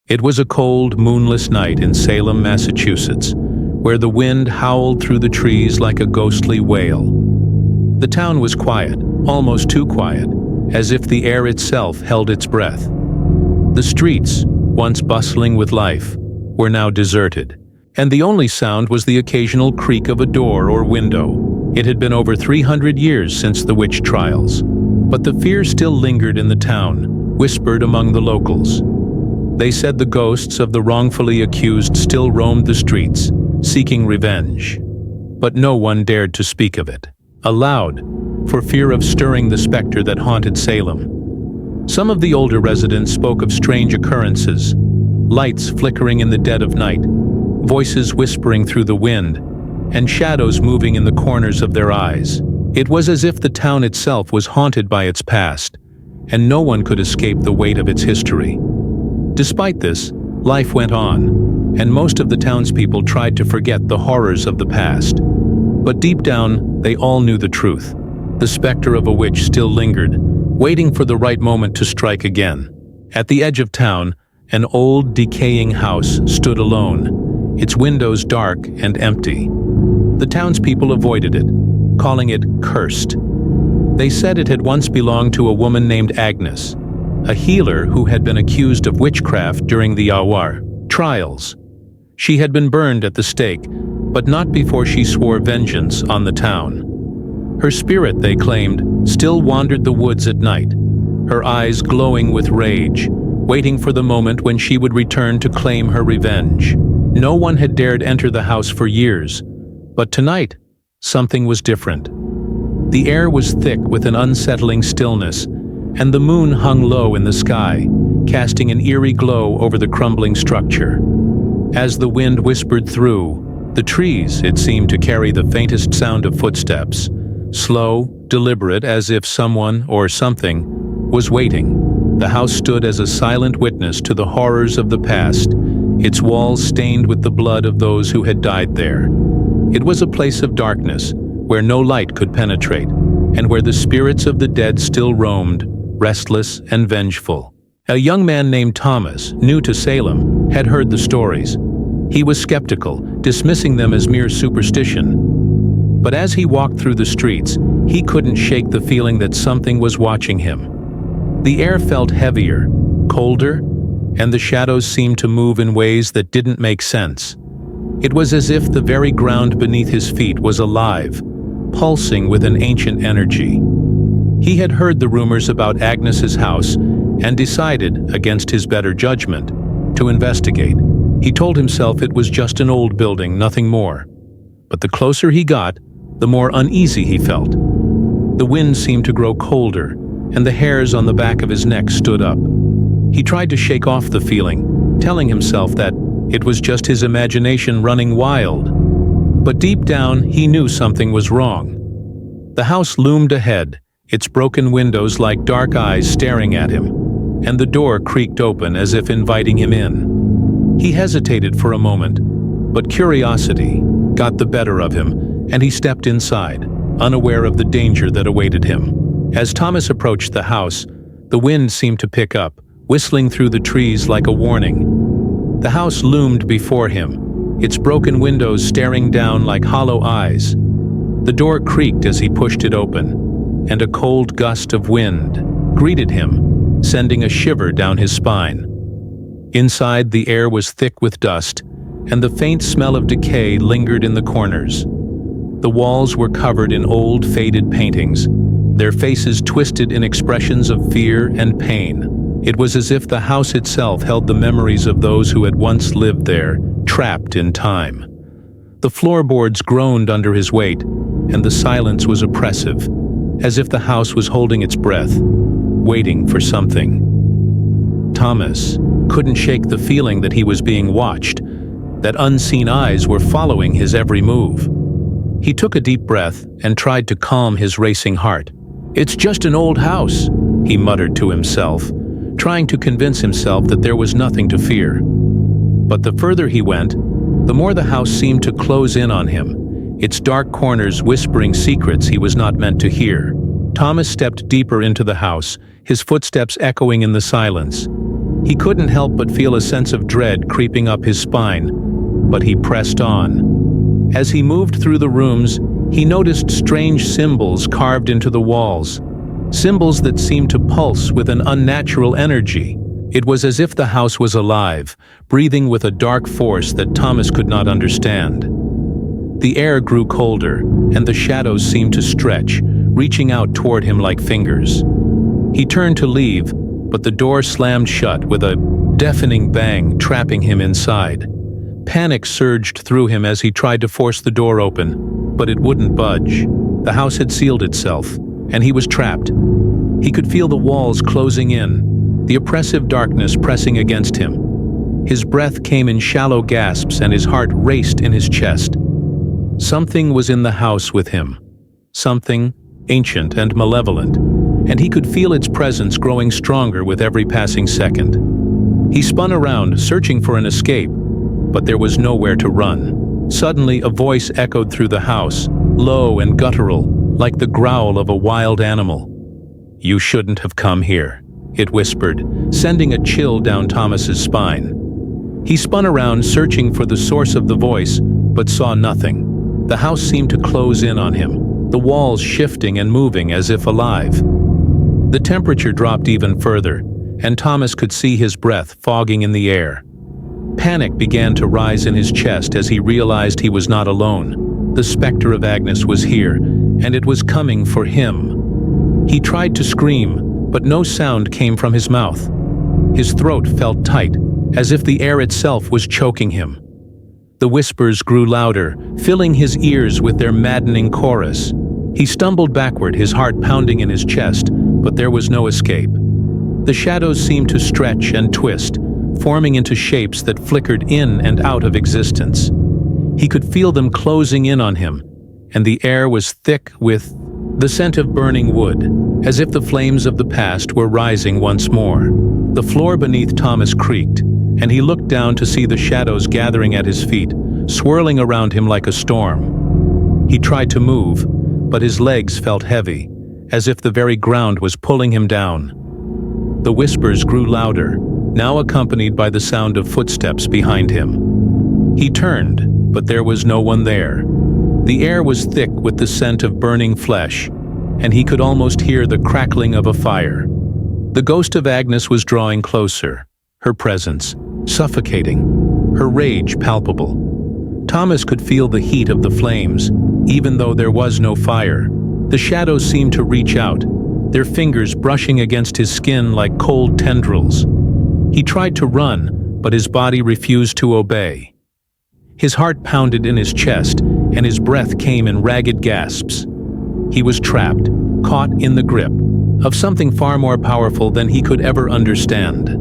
It was a cold, moonless night in Salem, Massachusetts, where the wind howled through the trees like a ghostly wail. The town was quiet, almost too quiet, as if the air itself held its breath. The streets, once bustling with life, were now deserted, and the only sound was the occasional creak of a door or window. It had been over 300 years since the witch trials, but the fear still lingered in the town, whispered among the locals. They said the ghosts of the wrongfully accused still roamed the streets, seeking revenge. But no one dared to speak of it aloud, for fear of stirring the specter that haunted Salem. Some of the older residents spoke of strange occurrences, lights flickering in the dead of night, voices whispering through the wind, and shadows moving in the corners of their eyes. It was as if the town itself was haunted by its past, and no one could escape the weight of its history. Despite this, life went on, and most of the townspeople tried to forget the horrors of the past. But deep down, they all knew the truth. The specter of a witch still lingered, waiting for the right moment to strike again. At the edge of town, an old, decaying house stood alone, its windows dark and empty. The townspeople avoided it, calling it cursed. They said it had once belonged to a woman named Agnes, a healer who had been accused of witchcraft during the trials. She had been burned at the stake, but not before she swore vengeance on the town. Her spirit, they claimed, still wandered the woods at night, her eyes glowing with rage, waiting for the moment when she would return to claim her revenge. No one had dared enter the house for years, but tonight, something was different. The air was thick with an unsettling stillness, and the moon hung low in the sky, casting an eerie glow over the crumbling structure. As the wind whispered through, the trees, it seemed to carry the faintest sound of footsteps, slow, deliberate, as if someone or something was waiting. The house stood as a silent witness to the horrors of the past, its walls stained with the blood of those who had died there. It was a place of darkness, where no light could penetrate, and where the spirits of the dead still roamed, restless and vengeful. A young man named Thomas, new to Salem, had heard the stories. He was skeptical, dismissing them as mere superstition. But as he walked through the streets, he couldn't shake the feeling that something was watching him. The air felt heavier, colder, and the shadows seemed to move in ways that didn't make sense. It was as if the very ground beneath his feet was alive, pulsing with an ancient energy. He had heard the rumors about Agnes's house and decided, against his better judgment, to investigate. He told himself it was just an old building, nothing more. But the closer he got, the more uneasy he felt. The wind seemed to grow colder, and the hairs on the back of his neck stood up. He tried to shake off the feeling, telling himself that it was just his imagination running wild. But deep down, he knew something was wrong. The house loomed ahead, its broken windows like dark eyes staring at him, and the door creaked open as if inviting him in. He hesitated for a moment, but curiosity got the better of him, and he stepped inside, unaware of the danger that awaited him. As Thomas approached the house, the wind seemed to pick up, whistling through the trees like a warning. The house loomed before him, its broken windows staring down like hollow eyes. The door creaked as he pushed it open, and a cold gust of wind greeted him, sending a shiver down his spine. Inside, the air was thick with dust, and the faint smell of decay lingered in the corners. The walls were covered in old, faded paintings, their faces twisted in expressions of fear and pain. It was as if the house itself held the memories of those who had once lived there, trapped in time. The floorboards groaned under his weight, and the silence was oppressive, as if the house was holding its breath, waiting for something. Thomas couldn't shake the feeling that he was being watched, that unseen eyes were following his every move. He took a deep breath and tried to calm his racing heart. "It's just an old house," he muttered to himself, trying to convince himself that there was nothing to fear. But the further he went, the more the house seemed to close in on him, its dark corners whispering secrets he was not meant to hear. Thomas stepped deeper into the house, his footsteps echoing in the silence. He couldn't help but feel a sense of dread creeping up his spine, but he pressed on. As he moved through the rooms, he noticed strange symbols carved into the walls, symbols that seemed to pulse with an unnatural energy. It was as if the house was alive, breathing with a dark force that Thomas could not understand. The air grew colder, and the shadows seemed to stretch, reaching out toward him like fingers. He turned to leave, but the door slammed shut with a deafening bang, trapping him inside. Panic surged through him as he tried to force the door open, but it wouldn't budge. The house had sealed itself, and he was trapped. He could feel the walls closing in, the oppressive darkness pressing against him. His breath came in shallow gasps and his heart raced in his chest. Something was in the house with him, something ancient and malevolent, and he could feel its presence growing stronger with every passing second. He spun around, searching for an escape, but there was nowhere to run. Suddenly, a voice echoed through the house, low and guttural, like the growl of a wild animal. "You shouldn't have come here," it whispered, sending a chill down Thomas's spine. He spun around, searching for the source of the voice, but saw nothing. The house seemed to close in on him, the walls shifting and moving as if alive. The temperature dropped even further, and Thomas could see his breath fogging in the air. Panic began to rise in his chest as he realized he was not alone. The specter of Agnes was here, and it was coming for him. He tried to scream, but no sound came from his mouth. His throat felt tight, as if the air itself was choking him. The whispers grew louder, filling his ears with their maddening chorus. He stumbled backward, his heart pounding in his chest, but there was no escape. The shadows seemed to stretch and twist, forming into shapes that flickered in and out of existence. He could feel them closing in on him, and the air was thick with the scent of burning wood, as if the flames of the past were rising once more. The floor beneath Thomas creaked, and he looked down to see the shadows gathering at his feet, swirling around him like a storm. He tried to move, but his legs felt heavy, as if the very ground was pulling him down. The whispers grew louder, now accompanied by the sound of footsteps behind him. He turned, but there was no one there. The air was thick with the scent of burning flesh, and he could almost hear the crackling of a fire. The ghost of Agnes was drawing closer, her presence suffocating, her rage palpable. Thomas could feel the heat of the flames, even though there was no fire. The shadows seemed to reach out, their fingers brushing against his skin like cold tendrils. He tried to run, but his body refused to obey. His heart pounded in his chest, and his breath came in ragged gasps. He was trapped, caught in the grip of something far more powerful than he could ever understand.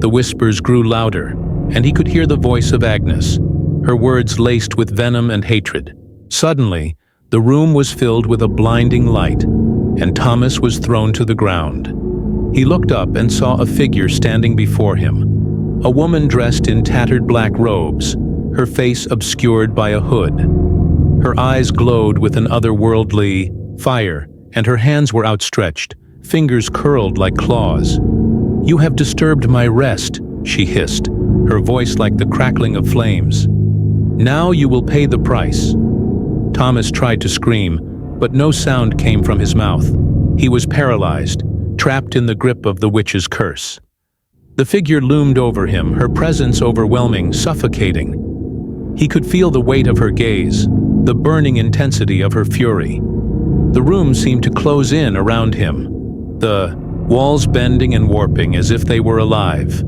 The whispers grew louder, and he could hear the voice of Agnes, her words laced with venom and hatred. Suddenly, the room was filled with a blinding light, and Thomas was thrown to the ground. He looked up and saw a figure standing before him, a woman dressed in tattered black robes, her face obscured by a hood. Her eyes glowed with an otherworldly fire, and her hands were outstretched, fingers curled like claws. "You have disturbed my rest," she hissed, her voice like the crackling of flames. "Now you will pay the price." Thomas tried to scream, but no sound came from his mouth. He was paralyzed, trapped in the grip of the witch's curse. The figure loomed over him, her presence overwhelming, suffocating. He could feel the weight of her gaze, the burning intensity of her fury. The room seemed to close in around him, the walls bending and warping as if they were alive.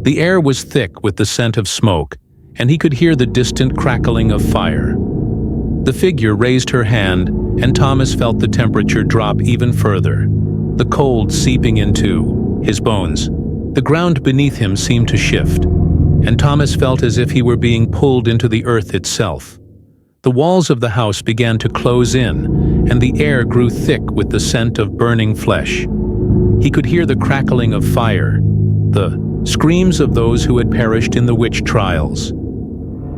The air was thick with the scent of smoke, and he could hear the distant crackling of fire. The figure raised her hand, and Thomas felt the temperature drop even further, the cold seeping into his bones. The ground beneath him seemed to shift, and Thomas felt as if he were being pulled into the earth itself. The walls of the house began to close in, and the air grew thick with the scent of burning flesh. He could hear the crackling of fire, the screams of those who had perished in the witch trials.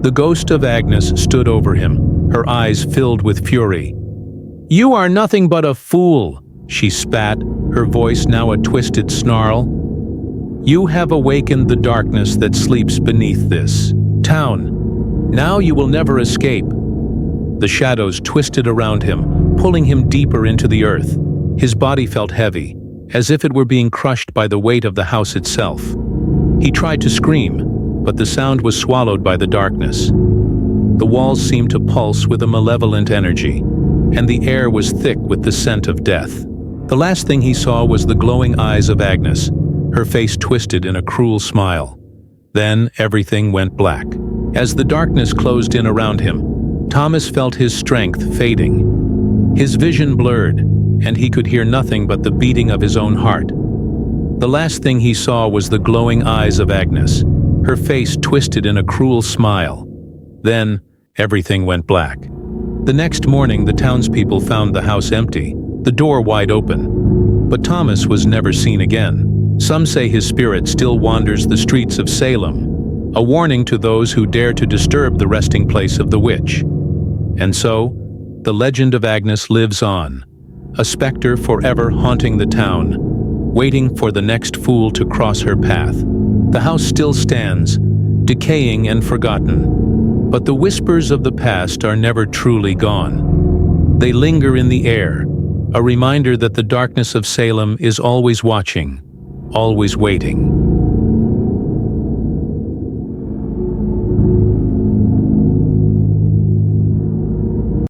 The ghost of Agnes stood over him, her eyes filled with fury. "You are nothing but a fool," she spat, her voice now a twisted snarl. "You have awakened the darkness that sleeps beneath this town. Now you will never escape." The shadows twisted around him, pulling him deeper into the earth. His body felt heavy, as if it were being crushed by the weight of the house itself. He tried to scream, but the sound was swallowed by the darkness. The walls seemed to pulse with a malevolent energy, and the air was thick with the scent of death. The last thing he saw was the glowing eyes of Agnes, her face twisted in a cruel smile. Then everything went black. As the darkness closed in around him, Thomas felt his strength fading. His vision blurred, and he could hear nothing but the beating of his own heart. The last thing he saw was the glowing eyes of Agnes, her face twisted in a cruel smile. Then everything went black. The next morning, the townspeople found the house empty, the door wide open. But Thomas was never seen again. Some say his spirit still wanders the streets of Salem, a warning to those who dare to disturb the resting place of the witch. And so, the legend of Agnes lives on, a specter forever haunting the town, waiting for the next fool to cross her path. The house still stands, decaying and forgotten, but the whispers of the past are never truly gone. They linger in the air, a reminder that the darkness of Salem is always watching, always waiting.